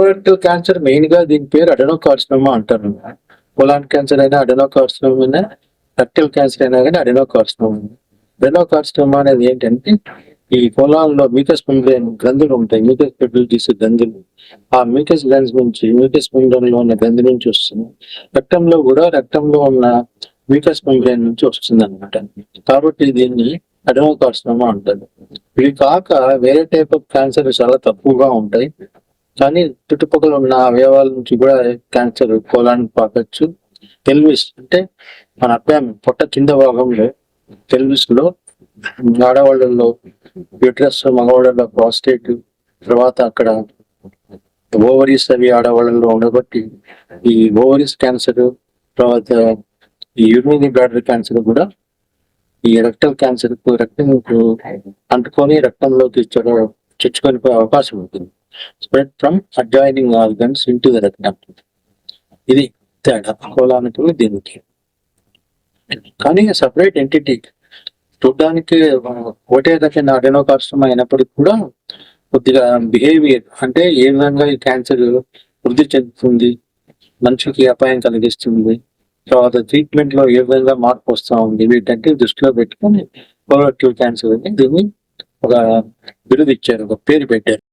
Colorectal cancer main గా దీని పేరు అడెనోకార్సినోమా అంటారు. కోలాన్ క్యాన్సర్ అయినా అడెనోకార్సినోమా అయినా, రెక్టల్ క్యాన్సర్ అయినా కానీ అడెనోకార్సినోమా. అడెనోకార్సినోమా అనేది ఏంటంటే ఈ కోలాన్ లో మ్యూకస్ మెంబ్రేన్ గ్రంథులు ఉంటాయి, మ్యూకస్ పెపిలిటీస్ గ్రంథులు. ఆ మ్యూకస్ గ్లాండ్స్ నుంచి, మ్యూకస్ మెంబ్రేన్ లో ఉన్న గ్రంథి నుంచి వస్తుంది. రక్తంలో కూడా రక్తంలో ఉన్న మ్యూకస్ మెంబ్రేన్ నుంచి వస్తుంది అనమాట. కాబట్టి దీన్ని అడెనోకార్సినోమా అంటారు. ఇవి కాక వేరే టైప్ ఆఫ్ క్యాన్సర్ చాలా తక్కువగా ఉంటాయి, కానీ చుట్టుపక్కల ఉన్న అవయవాల నుంచి కూడా క్యాన్సర్ కోలాన్ పాకచ్చు. పెల్విస్ అంటే మన అబ్డామిన్ పొట్ట కింద భాగంలో, పెల్విస్ లో ఆడవాళ్ళలో యూట్రస్, మగవాళ్ళలో ప్రాస్టేట్, తర్వాత అక్కడ ఓవరీస్ అవి ఆడవాళ్ళలో ఉండబట్టి ఈ ఓవరీస్ క్యాన్సర్, తర్వాత ఈ యూరినరీ బ్లాడర్ క్యాన్సర్ కూడా ఈ రెక్టల్ క్యాన్సర్ కు రక్తం అంటుకొని రక్తంలోకి చొచ్చుకొని పోయే అవకాశం ఉంటుంది. Spread from adjoining organs into the rectum. ఇది తేడా కోలానికి దీనికి. కానీ సపరేట్ ఎంటిటీ చూడడానికి ఒకటే రకమైన అడెనోకార్సినోమా అయినప్పటికీ కూడా కొద్దిగా బిహేవియర్ అంటే ఏ విధంగా ఈ క్యాన్సర్ వృద్ధి చెందుతుంది, మనిషికి అపాయం కలిగిస్తుంది, తర్వాత ట్రీట్మెంట్ లో ఏ విధంగా మార్పు వస్తూ ఉంది, వీటంటే దృష్టిలో పెట్టుకొని కోలోరెక్టల్ క్యాన్సర్ అని దీన్ని ఒక బిరుదు ఇచ్చారు, ఒక పేరు పెట్టారు.